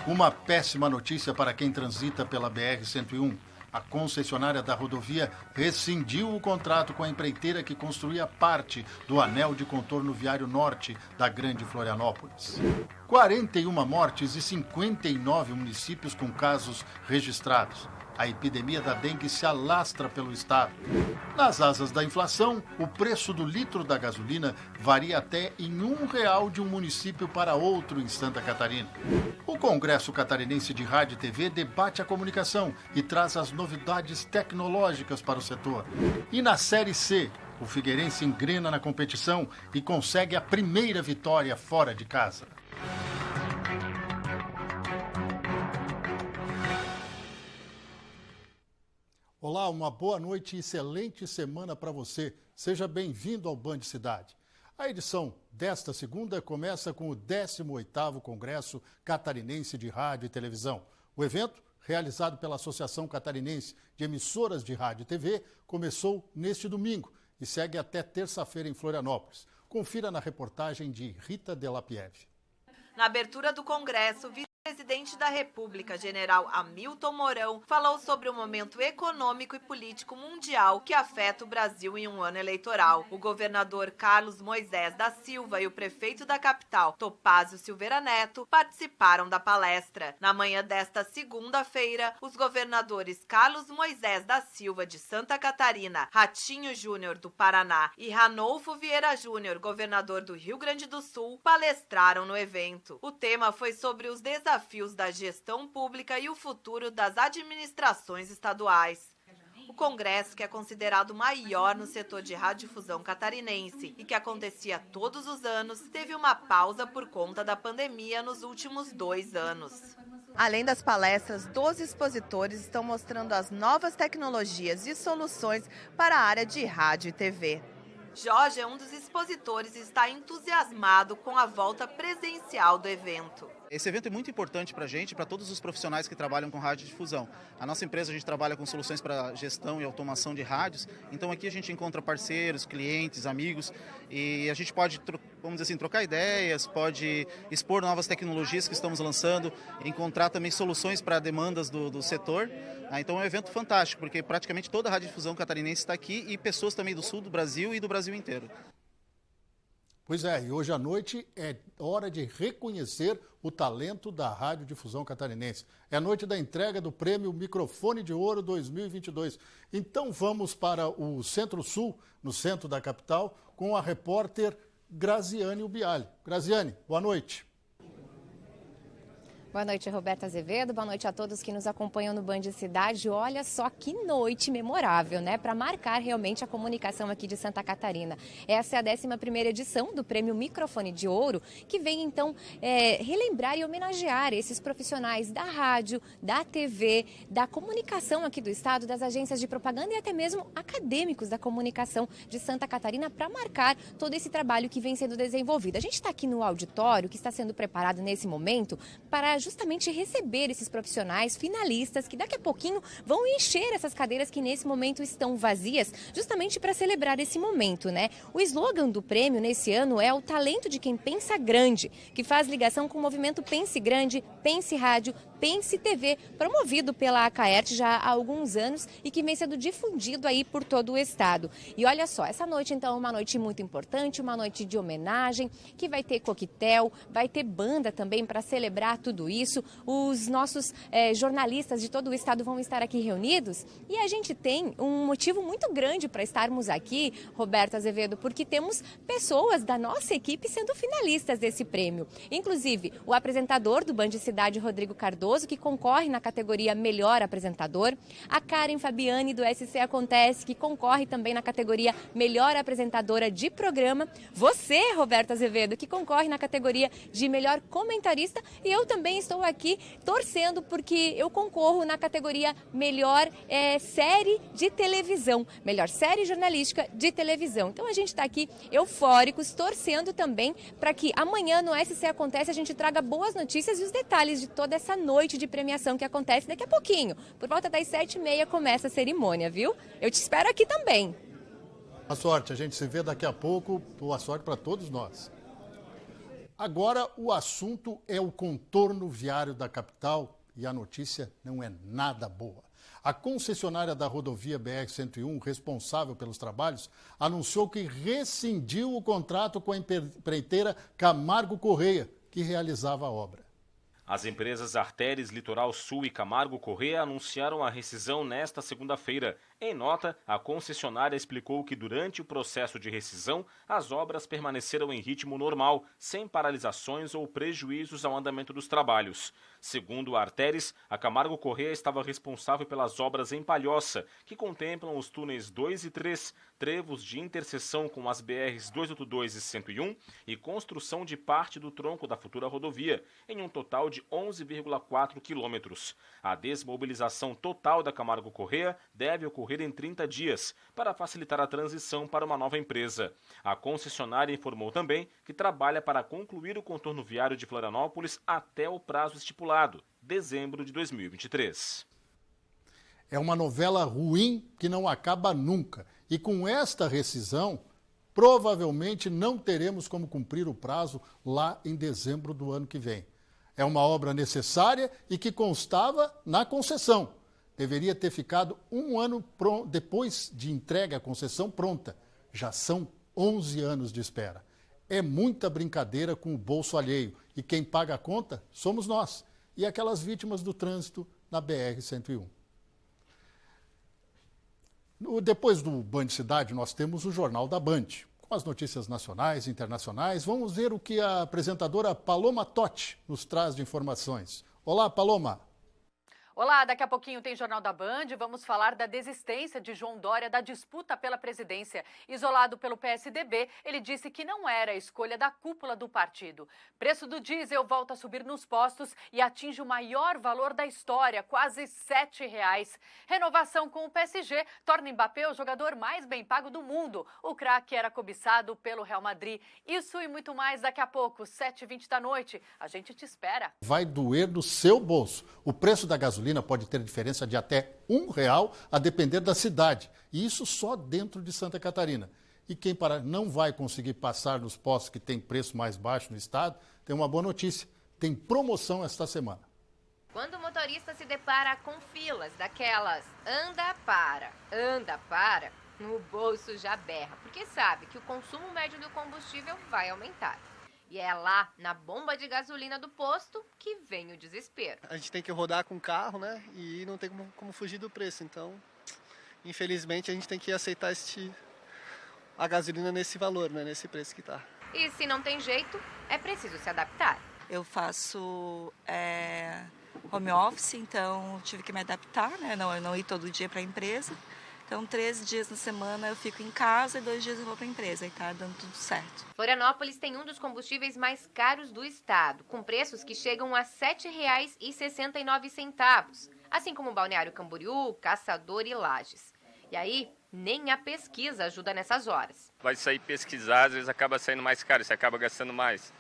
Uma péssima notícia para quem transita pela BR-101. A concessionária da rodovia rescindiu o contrato com a empreiteira que construía parte do anel de contorno viário norte da Grande Florianópolis. 41 mortes e 59 municípios com casos registrados. A epidemia da dengue se alastra pelo estado. Nas asas da inflação, o preço do litro da gasolina varia até em R$1 de um município para outro em Santa Catarina. O Congresso Catarinense de Rádio e TV debate a comunicação e traz as novidades tecnológicas para o setor. E na Série C, o Figueirense engrena na competição e consegue a primeira vitória fora de casa. Olá, uma boa noite e excelente semana para você. Seja bem-vindo ao Band Cidade. A edição desta segunda começa com o 18º Congresso Catarinense de Rádio e Televisão. O evento, realizado pela Associação Catarinense de Emissoras de Rádio e TV, começou neste domingo e segue até terça-feira em Florianópolis. Confira na reportagem de Rita Delapiev. Na abertura do Congresso, o vice-presidente da República, general Hamilton Mourão, falou sobre o momento econômico e político mundial que afeta o Brasil em um ano eleitoral. O governador Carlos Moisés da Silva e o prefeito da capital, Topázio Silveira Neto, participaram da palestra. Na manhã desta segunda-feira, os governadores Carlos Moisés da Silva, de Santa Catarina, Ratinho Júnior, do Paraná, e Ranolfo Vieira Júnior, governador do Rio Grande do Sul, palestraram no evento. O tema foi sobre os desafios da gestão pública e o futuro das administrações estaduais. O congresso, que é considerado o maior no setor de radiodifusão catarinense e que acontecia todos os anos, teve uma pausa por conta da pandemia nos últimos 2 anos. Além das palestras, 12 expositores estão mostrando as novas tecnologias e soluções para a área de rádio e TV. Jorge é um dos expositores e está entusiasmado com a volta presencial do evento. Esse evento é muito importante para a gente, para todos os profissionais que trabalham com radiodifusão. A nossa empresa, a gente trabalha com soluções para gestão e automação de rádios, então aqui a gente encontra parceiros, clientes, amigos, e a gente pode, vamos dizer assim, trocar ideias, pode expor novas tecnologias que estamos lançando, encontrar também soluções para demandas do setor. Então é um evento fantástico, porque praticamente toda a radiodifusão catarinense está aqui e pessoas também do sul do Brasil e do Brasil inteiro. Pois é, e hoje à noite é hora de reconhecer o talento da radiodifusão catarinense. É a noite da entrega do prêmio Microfone de Ouro 2022. Então vamos para o Centro-Sul, no centro da capital, com a repórter Graziane Ubiali. Graziane, boa noite. Boa noite, Roberta Azevedo. Boa noite a todos que nos acompanham no Band Cidade. Olha só que noite memorável, né? Para marcar realmente a comunicação aqui de Santa Catarina. Essa é a 11ª edição do Prêmio Microfone de Ouro, que vem então relembrar e homenagear esses profissionais da rádio, da TV, da comunicação aqui do estado, das agências de propaganda e até mesmo acadêmicos da comunicação de Santa Catarina para marcar todo esse trabalho que vem sendo desenvolvido. A gente está aqui no auditório que está sendo preparado nesse momento para justamente receber esses profissionais finalistas que daqui a pouquinho vão encher essas cadeiras que nesse momento estão vazias, justamente para celebrar esse momento, né? O slogan do prêmio nesse ano é o talento de quem pensa grande, que faz ligação com o movimento Pense Grande, Pense Rádio, Pense TV, promovido pela Acaerte já há alguns anos e que vem sendo difundido aí por todo o estado. E olha só, essa noite então é uma noite muito importante, uma noite de homenagem, que vai ter coquetel, vai ter banda também para celebrar tudo isso. Os nossos jornalistas de todo o estado vão estar aqui reunidos e a gente tem um motivo muito grande para estarmos aqui, Roberto Azevedo, porque temos pessoas da nossa equipe sendo finalistas desse prêmio. Inclusive, o apresentador do Band Cidade, Rodrigo Cardoso, que concorre na categoria Melhor Apresentador, a Karen Fabiani do SC Acontece, que concorre também na categoria Melhor Apresentadora de Programa, você, Roberto Azevedo, que concorre na categoria de Melhor Comentarista, e eu também estou aqui torcendo porque eu concorro na categoria Melhor Série de Televisão, Melhor Série Jornalística de Televisão. Então a gente está aqui eufóricos, torcendo também para que amanhã no SC Acontece a gente traga boas notícias e os detalhes de toda essa noite de premiação que acontece daqui a pouquinho. Por volta das 7h30 começa a cerimônia, viu? Eu te espero aqui também. Boa sorte, a gente se vê daqui a pouco. Boa sorte para todos nós. Agora o assunto é o contorno viário da capital e a notícia não é nada boa. A concessionária da rodovia BR-101, responsável pelos trabalhos, anunciou que rescindiu o contrato com a empreiteira Camargo Correia, que realizava a obra. As empresas Arteres, Litoral Sul e Camargo Correia anunciaram a rescisão nesta segunda-feira. Em nota, a concessionária explicou que durante o processo de rescisão, as obras permaneceram em ritmo normal, sem paralisações ou prejuízos ao andamento dos trabalhos. Segundo a Arteres, a Camargo Correia estava responsável pelas obras em Palhoça, que contemplam os túneis 2 e 3, trevos de interseção com as BRs 282 e 101 e construção de parte do tronco da futura rodovia, em um total de 11,4 quilômetros. A desmobilização total da Camargo Correia deve ocorrer em 30 dias, para facilitar a transição para uma nova empresa. A concessionária informou também que trabalha para concluir o contorno viário de Florianópolis até o prazo estipulado, dezembro de 2023. É uma novela ruim que não acaba nunca. E com esta rescisão, provavelmente não teremos como cumprir o prazo lá em dezembro do ano que vem. É uma obra necessária e que constava na concessão. Deveria ter ficado um ano depois de entregue a concessão pronta. Já são 11 anos de espera. É muita brincadeira com o bolso alheio. E quem paga a conta somos nós e aquelas vítimas do trânsito na BR-101. Depois do Band Cidade, nós temos o Jornal da Band. Com as notícias nacionais e internacionais, vamos ver o que a apresentadora Paloma Totti nos traz de informações. Olá, Paloma. Olá, daqui a pouquinho tem Jornal da Band. Vamos falar da desistência de João Dória da disputa pela presidência. Isolado pelo PSDB, ele disse que não era a escolha da cúpula do partido. Preço do diesel volta a subir nos postos e atinge o maior valor da história, quase R$ 7,00. Renovação com o PSG torna Mbappé o jogador mais bem pago do mundo. O craque era cobiçado pelo Real Madrid. Isso e muito mais daqui a pouco, 7h20 da noite. A gente te espera. Vai doer no seu bolso. O preço da gasolina pode ter diferença de até R$1 a depender da cidade. E isso só dentro de Santa Catarina. E quem não vai conseguir passar nos postos que tem preço mais baixo no estado, tem uma boa notícia. Tem promoção esta semana. Quando o motorista se depara com filas daquelas anda, para, no bolso já berra. Porque sabe que o consumo médio do combustível vai aumentar. E é lá, na bomba de gasolina do posto, que vem o desespero. A gente tem que rodar com o carro, né? E não tem como fugir do preço. Então, infelizmente, a gente tem que aceitar a gasolina nesse valor, né? Nesse preço que tá. E se não tem jeito, é preciso se adaptar. Eu faço home office, então tive que me adaptar, né? Não ir todo dia para a empresa. Então, 13 dias na semana eu fico em casa e 2 dias eu vou para a empresa e tá dando tudo certo. Florianópolis tem um dos combustíveis mais caros do estado, com preços que chegam a R$ 7,69, assim como Balneário Camboriú, Caçador e Lages. E aí, nem a pesquisa ajuda nessas horas. Vai sair pesquisar, às vezes acaba saindo mais caro, você acaba gastando mais.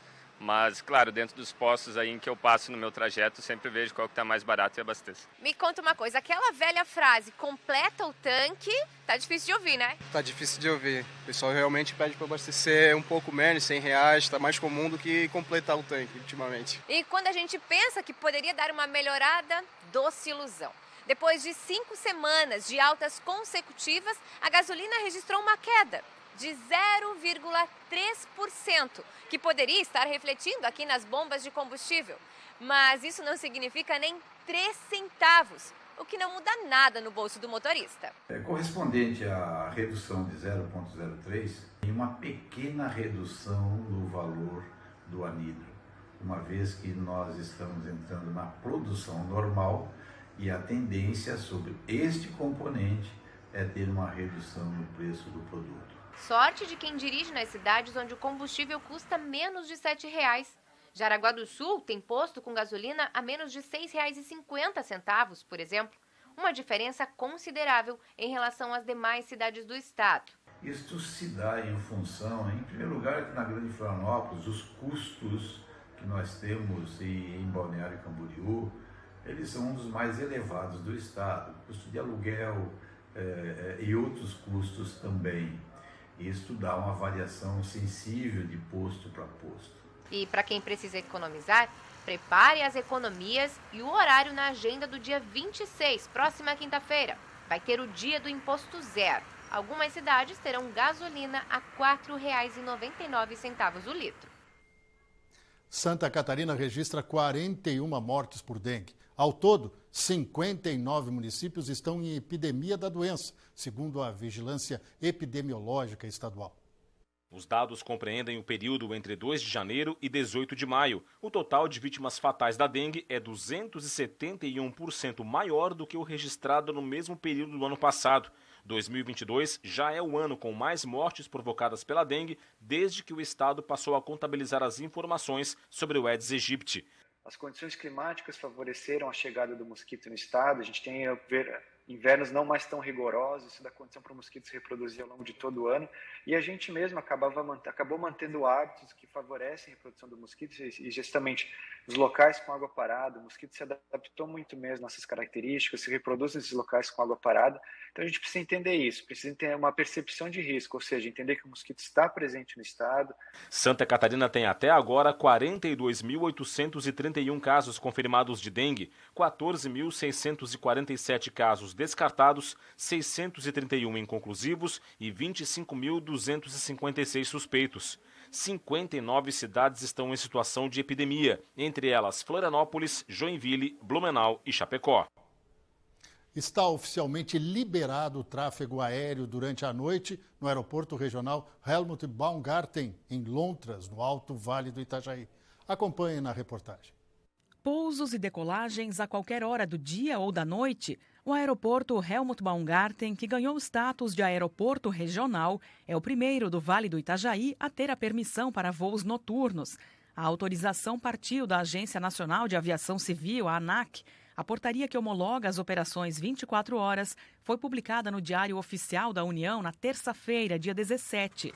Mas, claro, dentro dos postos aí em que eu passo no meu trajeto, sempre vejo qual que está mais barato e abasteço. Me conta uma coisa, aquela velha frase, completa o tanque, tá difícil de ouvir, né? Tá difícil de ouvir. O pessoal realmente pede para abastecer um pouco menos, R$100, tá mais comum do que completar o tanque ultimamente. E quando a gente pensa que poderia dar uma melhorada, doce ilusão. Depois de 5 semanas de altas consecutivas, a gasolina registrou uma queda de 0,3%, que poderia estar refletindo aqui nas bombas de combustível. Mas isso não significa nem 3 centavos, o que não muda nada no bolso do motorista. É correspondente à redução de 0,03 e uma pequena redução no valor do anidro, uma vez que nós estamos entrando na produção normal e a tendência sobre este componente é ter uma redução no preço do produto. Sorte de quem dirige nas cidades onde o combustível custa menos de R$ 7,00. Jaraguá do Sul tem posto com gasolina a menos de R$ 6,50, por exemplo. Uma diferença considerável em relação às demais cidades do estado. Isto se dá em função, em primeiro lugar, que na Grande Florianópolis, os custos que nós temos em Balneário Camboriú, eles são um dos mais elevados do estado. Custo de aluguel e outros custos também. Isso dá uma variação sensível de posto para posto. E para quem precisa economizar, prepare as economias e o horário na agenda do dia 26, próxima quinta-feira. Vai ter o dia do Imposto Zero. Algumas cidades terão gasolina a R$ 4,99 o litro. Santa Catarina registra 41 mortes por dengue. Ao todo, 59 municípios estão em epidemia da doença, segundo a Vigilância Epidemiológica Estadual. Os dados compreendem o período entre 2 de janeiro e 18 de maio. O total de vítimas fatais da dengue é 271% maior do que o registrado no mesmo período do ano passado. 2022 já é o ano com mais mortes provocadas pela dengue desde que o estado passou a contabilizar as informações sobre o Aedes aegypti. As condições climáticas favoreceram a chegada do mosquito no estado. A gente tem invernos não mais tão rigorosos, isso dá condição para o mosquito se reproduzir ao longo de todo o ano. E a gente mesmo acabou mantendo hábitos que favorecem a reprodução do mosquito e justamente os locais com água parada. O mosquito se adaptou muito mesmo às nossas características, se reproduz nesses locais com água parada. Então a gente precisa entender isso, precisa ter uma percepção de risco, ou seja, entender que o mosquito está presente no estado. Santa Catarina tem até agora 42.831 casos confirmados de dengue, 14.647 casos descartados, 631 inconclusivos e 25.256 suspeitos. 59 cidades estão em situação de epidemia, entre elas Florianópolis, Joinville, Blumenau e Chapecó. Está oficialmente liberado o tráfego aéreo durante a noite no aeroporto regional Helmut Baumgarten, em Lontras, no Alto Vale do Itajaí. Acompanhe na reportagem. Pousos e decolagens a qualquer hora do dia ou da noite. O aeroporto Helmut Baumgarten, que ganhou o status de aeroporto regional, é o primeiro do Vale do Itajaí a ter a permissão para voos noturnos. A autorização partiu da Agência Nacional de Aviação Civil, a ANAC. A portaria que homologa as operações 24 horas foi publicada no Diário Oficial da União na terça-feira, dia 17.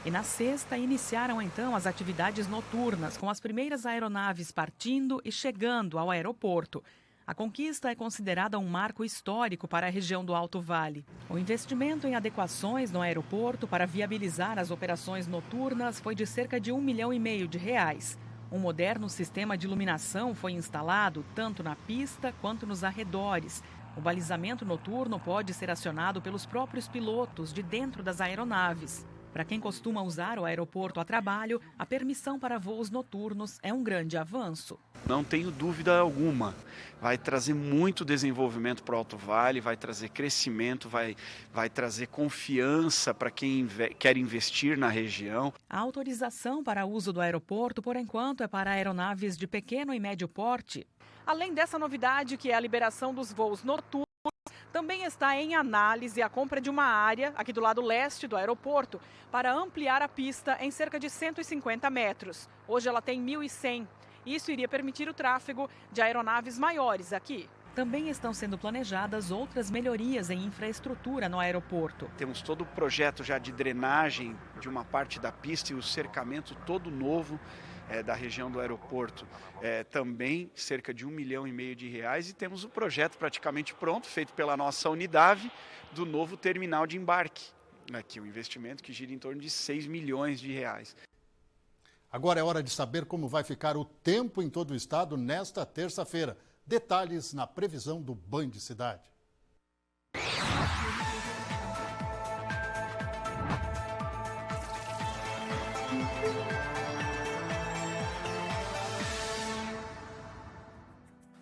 E na sexta iniciaram então as atividades noturnas, com as primeiras aeronaves partindo e chegando ao aeroporto. A conquista é considerada um marco histórico para a região do Alto Vale. O investimento em adequações no aeroporto para viabilizar as operações noturnas foi de cerca de R$1,5 milhão de reais. Um moderno sistema de iluminação foi instalado tanto na pista quanto nos arredores. O balizamento noturno pode ser acionado pelos próprios pilotos de dentro das aeronaves. Para quem costuma usar o aeroporto a trabalho, a permissão para voos noturnos é um grande avanço. Não tenho dúvida alguma. Vai trazer muito desenvolvimento para o Alto Vale, vai trazer crescimento, vai trazer confiança para quem quer investir na região. A autorização para uso do aeroporto, por enquanto, é para aeronaves de pequeno e médio porte. Além dessa novidade, que é a liberação dos voos noturnos, também está em análise a compra de uma área, aqui do lado leste do aeroporto, para ampliar a pista em cerca de 150 metros. Hoje ela tem 1.100. Isso iria permitir o tráfego de aeronaves maiores aqui. Também estão sendo planejadas outras melhorias em infraestrutura no aeroporto. Temos todo o projeto já de drenagem de uma parte da pista e o cercamento todo novo da região do aeroporto, também cerca de R$1,5 milhão de reais, e temos o projeto praticamente pronto, feito pela nossa Unidave, do novo terminal de embarque, aqui um investimento que gira em torno de R$6 milhões de reais. Agora é hora de saber como vai ficar o tempo em todo o estado nesta terça-feira. Detalhes na previsão do Band Cidade.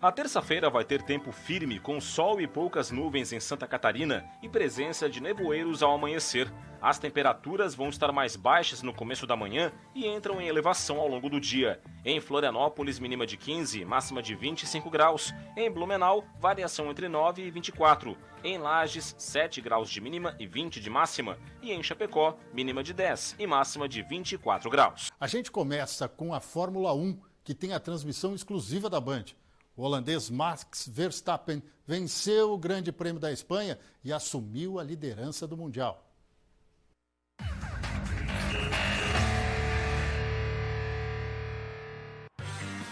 A terça-feira vai ter tempo firme, com sol e poucas nuvens em Santa Catarina e presença de nevoeiros ao amanhecer. As temperaturas vão estar mais baixas no começo da manhã e entram em elevação ao longo do dia. Em Florianópolis, mínima de 15, máxima de 25 graus. Em Blumenau, variação entre 9 e 24. Em Lages, 7 graus de mínima e 20 de máxima. E em Chapecó, mínima de 10 e máxima de 24 graus. A gente começa com a Fórmula 1, que tem a transmissão exclusiva da Band. O holandês Max Verstappen venceu o Grande Prêmio da Espanha e assumiu a liderança do Mundial.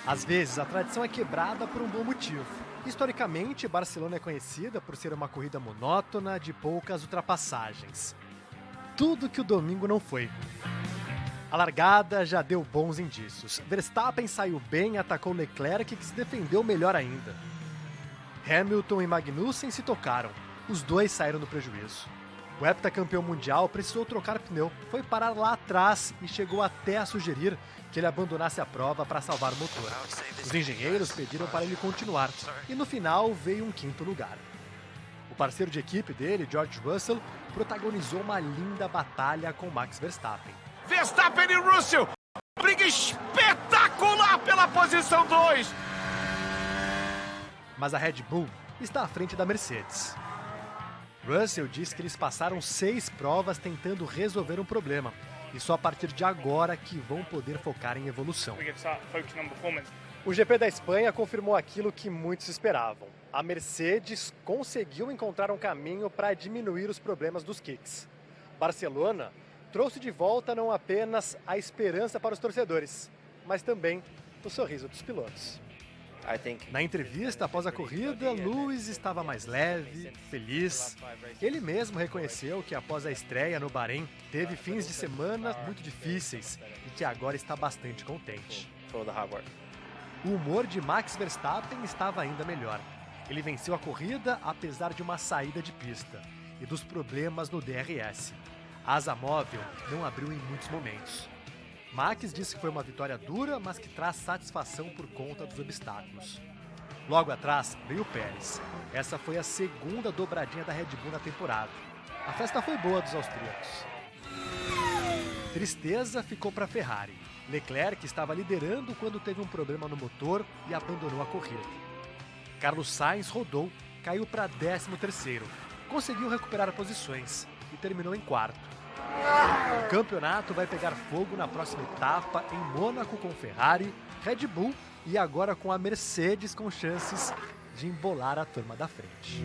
Às vezes, a tradição é quebrada por um bom motivo. Historicamente, Barcelona é conhecida por ser uma corrida monótona de poucas ultrapassagens. Tudo que o domingo não foi. A largada já deu bons indícios. Verstappen saiu bem, atacou Leclerc, que se defendeu melhor ainda. Hamilton e Magnussen se tocaram. Os dois saíram no prejuízo. O heptacampeão mundial precisou trocar pneu, foi parar lá atrás e chegou até a sugerir que ele abandonasse a prova para salvar o motor. Os engenheiros pediram para ele continuar e no final veio um 5º lugar. O parceiro de equipe dele, George Russell, protagonizou uma linda batalha com Max Verstappen. Verstappen e Russell, briga espetacular pela posição 2. Mas a Red Bull está à frente da Mercedes. Russell diz que eles passaram 6 provas tentando resolver um problema e só a partir de agora que vão poder focar em evolução. O GP da Espanha confirmou aquilo que muitos esperavam. A Mercedes conseguiu encontrar um caminho para diminuir os problemas dos kicks. Barcelona trouxe de volta não apenas a esperança para os torcedores, mas também o sorriso dos pilotos. Na entrevista após a corrida, Lewis estava mais leve, feliz. Ele mesmo reconheceu que após a estreia no Bahrein, teve fins de semana muito difíceis e que agora está bastante contente. O humor de Max Verstappen estava ainda melhor. Ele venceu a corrida apesar de uma saída de pista e dos problemas no DRS. A asa móvel não abriu em muitos momentos. Max disse que foi uma vitória dura, mas que traz satisfação por conta dos obstáculos. Logo atrás veio o Pérez. Essa foi a segunda dobradinha da Red Bull na temporada. A festa foi boa dos austríacos. Tristeza ficou para a Ferrari. Leclerc estava liderando quando teve um problema no motor e abandonou a corrida. Carlos Sainz rodou, caiu para 13º. Conseguiu recuperar posições e terminou em 4º. O campeonato vai pegar fogo na próxima etapa em Mônaco com Ferrari, Red Bull e agora com a Mercedes com chances de embolar a turma da frente.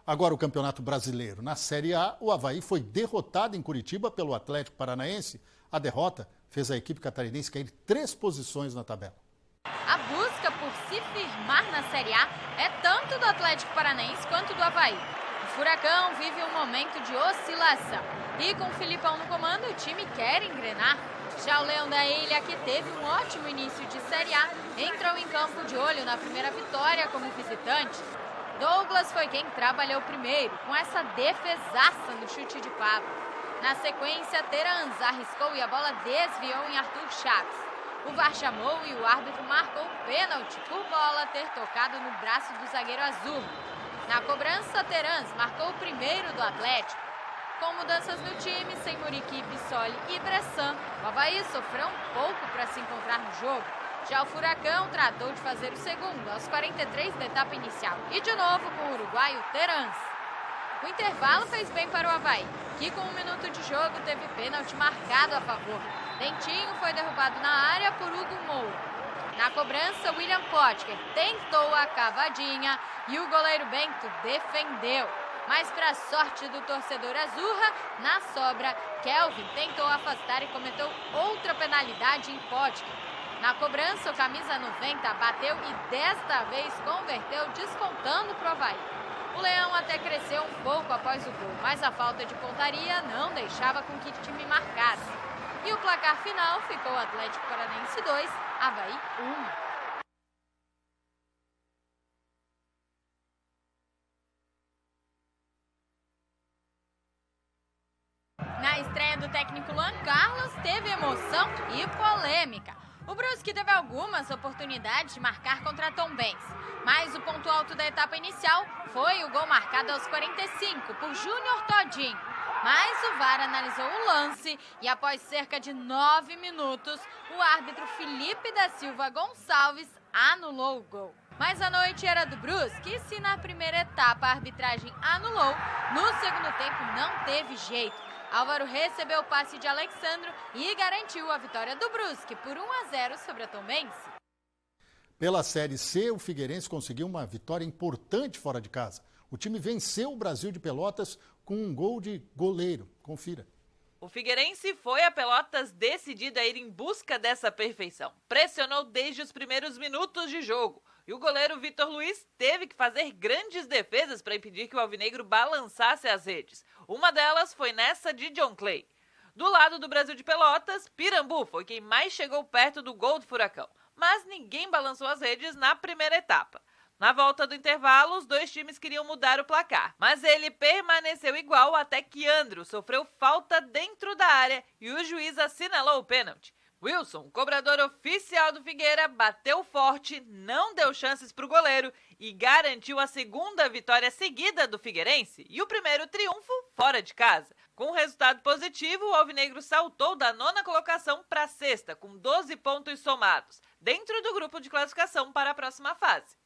Agora o Campeonato Brasileiro. Na Série A, o Avaí foi derrotado em Curitiba pelo Atlético Paranaense. A derrota fez a equipe catarinense cair 3 posições na tabela. A busca por se firmar na Série A é tanto do Atlético Paranaense quanto do Avaí. O Furacão vive um momento de oscilação e com o Filipão no comando o time quer engrenar. Já o Leão da Ilha, que teve um ótimo início de Série A, entrou em campo de olho na primeira vitória como visitante. Douglas foi quem trabalhou primeiro, com essa defesaça no chute de pavo. Na sequência, Terans arriscou e a bola desviou em Arthur Chaves. O VAR chamou e o árbitro marcou o pênalti por bola ter tocado no braço do zagueiro azul. Na cobrança, Terans marcou o primeiro do Atlético. Com mudanças no time, sem Muriqui, Bissoli e Bressan, o Avaí sofreu um pouco para se encontrar no jogo. Já o Furacão tratou de fazer o segundo, aos 43 da etapa inicial. E de novo com o uruguaio Terans. O intervalo fez bem para o Avaí, que com 1 minuto de jogo teve pênalti marcado a favor. Dentinho foi derrubado na área por Hugo Moura. Na cobrança, William Potker tentou a cavadinha e o goleiro Bento defendeu. Mas para a sorte do torcedor azurra, na sobra, Kelvin tentou afastar e cometeu outra penalidade em Potker. Na cobrança, o camisa 90 bateu e desta vez converteu, descontando para o Avaí. O Leão até cresceu um pouco após o gol, mas a falta de pontaria não deixava com que o time marcasse. E o placar final ficou Atlético Paranaense 2, Avaí 1. Na estreia do técnico Luan Carlos, teve emoção e polêmica. O Brusque teve algumas oportunidades de marcar contra a Tombense, mas o ponto alto da etapa inicial foi o gol marcado aos 45 por Júnior Todinho. Mas o VAR analisou o lance e após cerca de 9 minutos, o árbitro Felipe da Silva Gonçalves anulou o gol. Mas a noite era do Brusque e se na primeira etapa a arbitragem anulou, no segundo tempo não teve jeito. Álvaro recebeu o passe de Alexandro e garantiu a vitória do Brusque por 1-0 sobre a Tombense. Pela Série C, o Figueirense conseguiu uma vitória importante fora de casa. O time venceu o Brasil de Pelotas com um gol de goleiro. Confira. O Figueirense foi a Pelotas decidido a ir em busca dessa perfeição. Pressionou desde os primeiros minutos de jogo. E o goleiro Vitor Luiz teve que fazer grandes defesas para impedir que o alvinegro balançasse as redes. Uma delas foi nessa de John Clay. Do lado do Brasil de Pelotas, Pirambu foi quem mais chegou perto do gol do Furacão, mas ninguém balançou as redes na primeira etapa. Na volta do intervalo, os dois times queriam mudar o placar, mas ele permaneceu igual até que Andrew sofreu falta dentro da área e o juiz assinalou o pênalti. Wilson, cobrador oficial do Figueira, bateu forte, não deu chances para o goleiro e garantiu a segunda vitória seguida do figueirense e o primeiro triunfo fora de casa. Com resultado positivo, o alvinegro saltou da 9ª colocação para a 6ª, com 12 pontos somados, dentro do grupo de classificação para a próxima fase.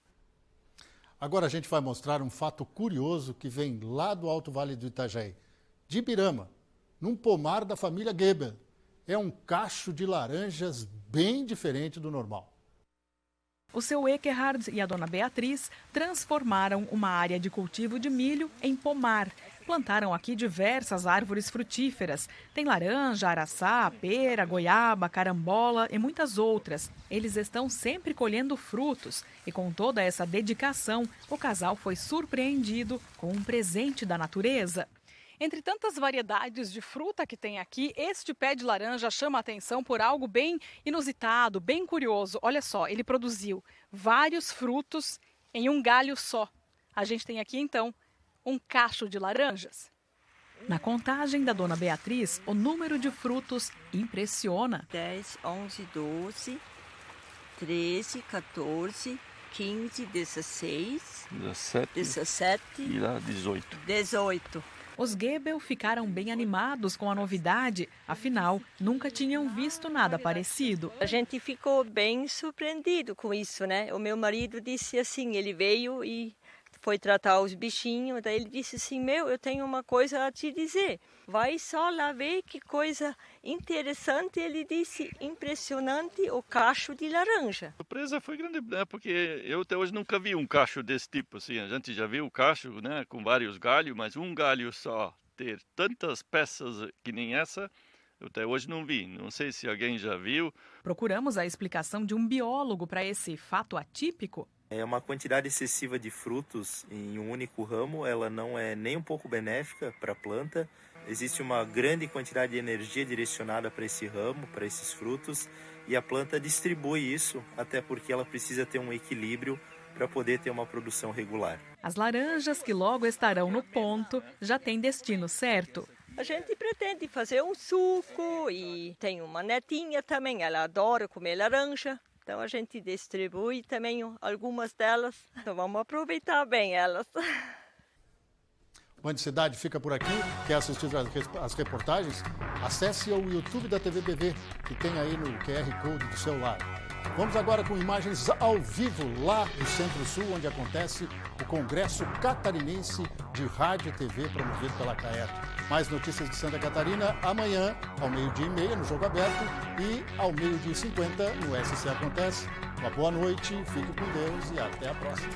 Agora a gente vai mostrar um fato curioso que vem lá do Alto Vale do Itajaí, de Ibirama, num pomar da família Gebel. É um cacho de laranjas bem diferente do normal. O seu Ekerhard e a dona Beatriz transformaram uma área de cultivo de milho em pomar. Plantaram aqui diversas árvores frutíferas. Tem laranja, araçá, pera, goiaba, carambola e muitas outras. Eles estão sempre colhendo frutos e com toda essa dedicação, o casal foi surpreendido com um presente da natureza. Entre tantas variedades de fruta que tem aqui, este pé de laranja chama a atenção por algo bem inusitado, bem curioso. Olha só, ele produziu vários frutos em um galho só. A gente tem aqui, então, um cacho de laranjas. Na contagem da dona Beatriz, o número de frutos impressiona. 10, 11, 12, 13, 14, 15, 16, 17 e lá 18. 18. Os Gebel ficaram bem animados com a novidade, afinal, nunca tinham visto nada parecido. A gente ficou bem surpreendido com isso, né? O meu marido disse assim, ele veio e foi tratar os bichinhos, daí ele disse assim, eu tenho uma coisa a te dizer, vai só lá ver que coisa interessante, ele disse, impressionante o cacho de laranja. A surpresa foi grande, né? Porque eu até hoje nunca vi um cacho desse tipo, assim, a gente já viu o cacho, né, com vários galhos, mas um galho só ter tantas peças que nem essa, eu até hoje não vi, não sei se alguém já viu. Procuramos a explicação de um biólogo para esse fato atípico. É uma quantidade excessiva de frutos em um único ramo, ela não é nem um pouco benéfica para a planta. Existe uma grande quantidade de energia direcionada para esse ramo, para esses frutos, e a planta distribui isso, até porque ela precisa ter um equilíbrio para poder ter uma produção regular. As laranjas que logo estarão no ponto já têm destino certo. A gente pretende fazer um suco e tem uma netinha também, ela adora comer laranja. Então a gente distribui também algumas delas, então vamos aproveitar bem elas. O Band Cidade fica por aqui. Quer assistir as reportagens? Acesse o YouTube da TVBV, que tem aí no QR Code do celular. Vamos agora com imagens ao vivo lá do Centro-Sul, onde acontece o Congresso Catarinense de Rádio e TV, promovido pela CAERT. Mais notícias de Santa Catarina amanhã, ao 12h30, no Jogo Aberto, e ao 12h50, no SC Acontece. Uma boa noite, fique com Deus e até a próxima.